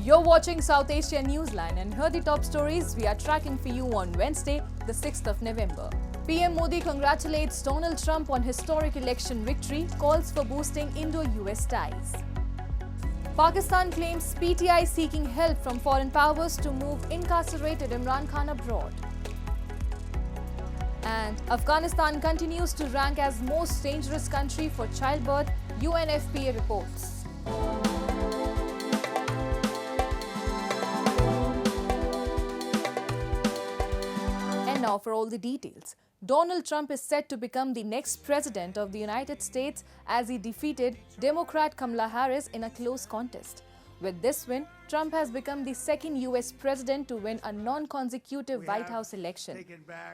You're watching South Asia Newsline and here are the top stories we are tracking for you on Wednesday, the 6th of November. PM Modi congratulates Donald Trump on historic election victory, calls for boosting Indo-US ties. Pakistan claims PTI seeking help from foreign powers to move incarcerated Imran Khan abroad. And Afghanistan continues to rank as most dangerous country for childbirth, UNFPA reports. And now for all the details. Donald Trump is set to become the next president of the United States as he defeated Democrat Kamala Harris in a close contest. With this win, Trump has become the second US president to win a non-consecutive White House election.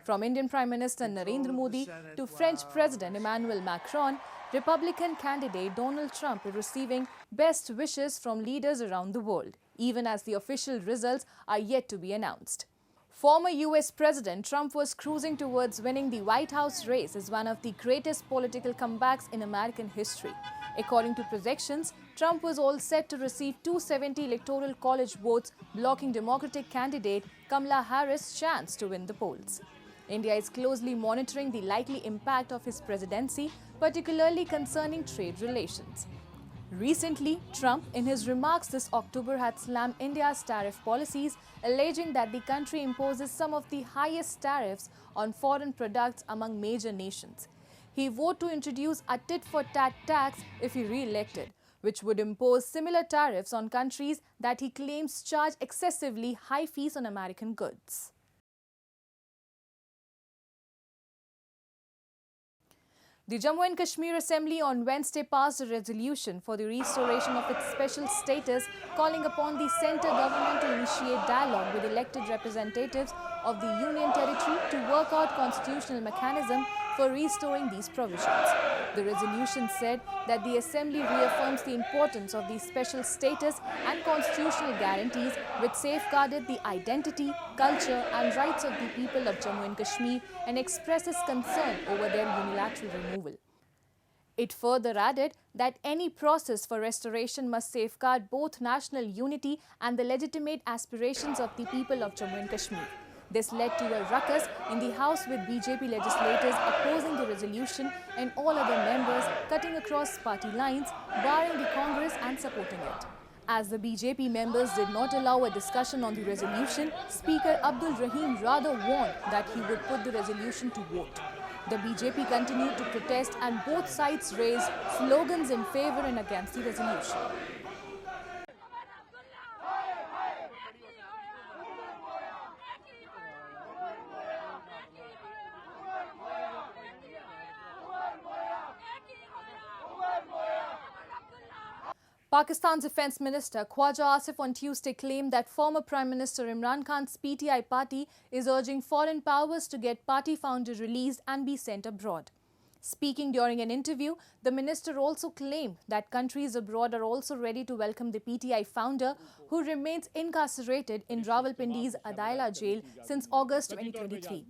From Indian Prime Minister Narendra Modi to French President Emmanuel Macron, Republican candidate Donald Trump is receiving best wishes from leaders around the world, even as the official results are yet to be announced. Former US President Trump was cruising towards winning the White House race as one of the greatest political comebacks in American history. According to projections, Trump was all set to receive 270 electoral college votes, blocking Democratic candidate Kamala Harris' chance to win the polls. India is closely monitoring the likely impact of his presidency, particularly concerning trade relations. Recently, Trump, in his remarks this October, had slammed India's tariff policies, alleging that the country imposes some of the highest tariffs on foreign products among major nations. He vowed to introduce a tit-for-tat tax if he re-elected, which would impose similar tariffs on countries that he claims charge excessively high fees on American goods. The Jammu and Kashmir Assembly on Wednesday passed a resolution for the restoration of its special status, calling upon the centre government to initiate dialogue with elected representatives of the Union Territory to work out constitutional mechanism for restoring these provisions. The resolution said that the Assembly reaffirms the importance of the special status and constitutional guarantees which safeguarded the identity, culture and rights of the people of Jammu and Kashmir and expresses concern over their unilateral removal. It further added that any process for restoration must safeguard both national unity and the legitimate aspirations of the people of Jammu and Kashmir. This led to a ruckus in the House with BJP legislators opposing the resolution and all other members cutting across party lines, barring the Congress and supporting it. As the BJP members did not allow a discussion on the resolution, Speaker Abdul Rahim rather warned that he would put the resolution to vote. The BJP continued to protest and both sides raised slogans in favour and against the resolution. Pakistan's Defence Minister Khawaja Asif on Tuesday claimed that former Prime Minister Imran Khan's PTI party is urging foreign powers to get party founder released and be sent abroad. Speaking during an interview, the minister also claimed that countries abroad are also ready to welcome the PTI founder, who remains incarcerated in Rawalpindi's Adaila jail since August 2023.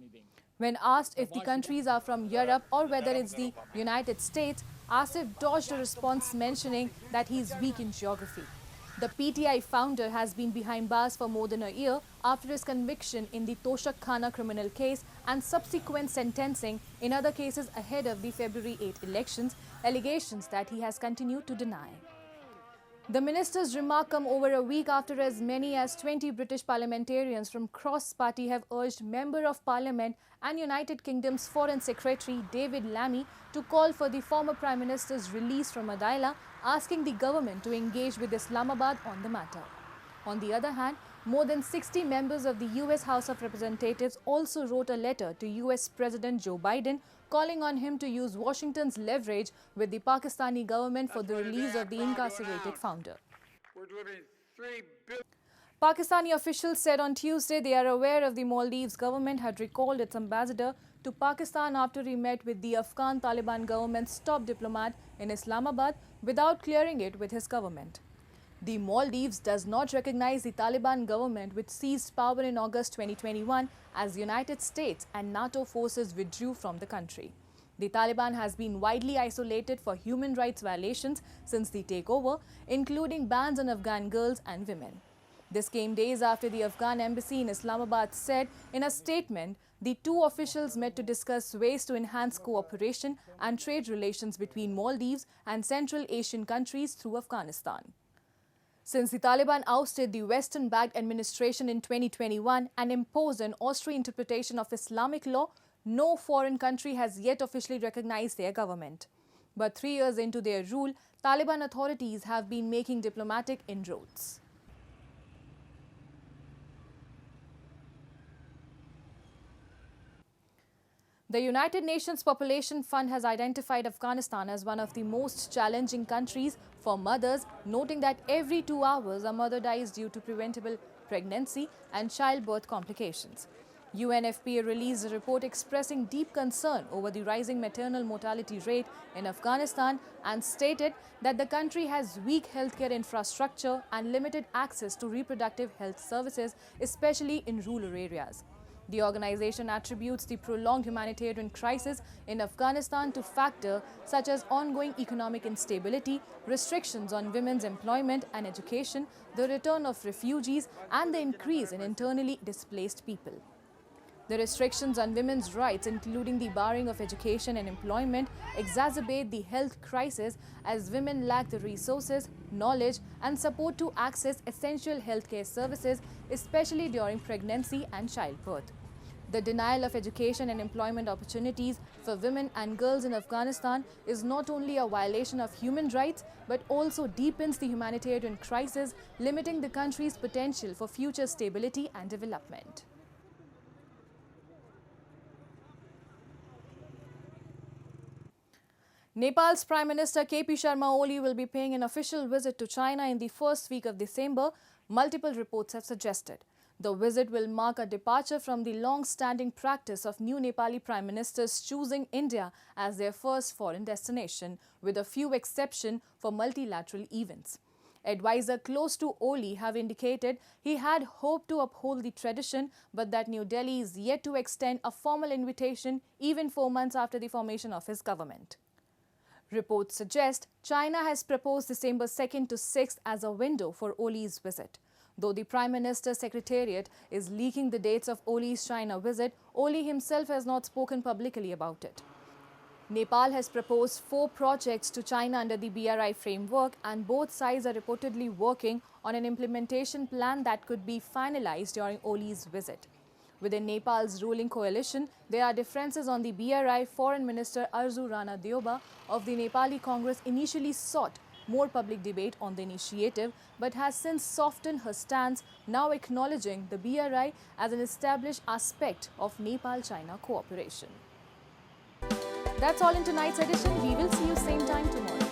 When asked if the countries are from Europe or whether it's the United States, Asif dodged a response mentioning that he is weak in geography. The PTI founder has been behind bars for more than a year after his conviction in the Toshak Khana criminal case and subsequent sentencing in other cases ahead of the February 8 elections, allegations that he has continued to deny. The minister's remark come over a week after as many as 20 British parliamentarians from cross-party have urged Member of Parliament and United Kingdom's Foreign Secretary David Lammy to call for the former Prime Minister's release from Adaila, asking the government to engage with Islamabad on the matter. On the other hand, more than 60 members of the US House of Representatives also wrote a letter to US President Joe Biden calling on him to use Washington's leverage with the Pakistani government for the release of the incarcerated founder. Pakistani officials said on Tuesday they are aware of the Maldives government had recalled its ambassador to Pakistan after he met with the Afghan Taliban government's top diplomat in Islamabad without clearing it with his government. The Maldives does not recognize the Taliban government, which seized power in August 2021 as the United States and NATO forces withdrew from the country. The Taliban has been widely isolated for human rights violations since the takeover, including bans on Afghan girls and women. This came days after the Afghan embassy in Islamabad said in a statement the two officials met to discuss ways to enhance cooperation and trade relations between Maldives and Central Asian countries through Afghanistan. Since the Taliban ousted the Western-backed administration in 2021 and imposed an Austrian interpretation of Islamic law, no foreign country has yet officially recognized their government. But 3 years into their rule, Taliban authorities have been making diplomatic inroads. The United Nations Population Fund has identified Afghanistan as one of the most challenging countries for mothers, noting that every 2 hours a mother dies due to preventable pregnancy and childbirth complications. UNFPA released a report expressing deep concern over the rising maternal mortality rate in Afghanistan and stated that the country has weak healthcare infrastructure and limited access to reproductive health services, especially in rural areas. The organization attributes the prolonged humanitarian crisis in Afghanistan to factors such as ongoing economic instability, restrictions on women's employment and education, the return of refugees, and the increase in internally displaced people. The restrictions on women's rights, including the barring of education and employment, exacerbate the health crisis as women lack the resources, knowledge, and support to access essential healthcare services, especially during pregnancy and childbirth. The denial of education and employment opportunities for women and girls in Afghanistan is not only a violation of human rights, but also deepens the humanitarian crisis, limiting the country's potential for future stability and development. Nepal's Prime Minister K.P. Sharma Oli will be paying an official visit to China in the first week of December, multiple reports have suggested. The visit will mark a departure from the long-standing practice of new Nepali Prime Ministers choosing India as their first foreign destination, with a few exceptions for multilateral events. Advisors close to Oli have indicated he had hoped to uphold the tradition, but that New Delhi is yet to extend a formal invitation even 4 months after the formation of his government. Reports suggest China has proposed December 2nd to 6th as a window for Oli's visit. Though the Prime Minister's Secretariat is leaking the dates of Oli's China visit, Oli himself has not spoken publicly about it. Nepal has proposed 4 projects to China under the BRI framework, and both sides are reportedly working on an implementation plan that could be finalized during Oli's visit. Within Nepal's ruling coalition, there are differences on the BRI. Foreign Minister Arzu Rana Deuba of the Nepali Congress initially sought more public debate on the initiative, but has since softened her stance, now acknowledging the BRI as an established aspect of Nepal-China cooperation. That's all in tonight's edition. We will see you same time tomorrow.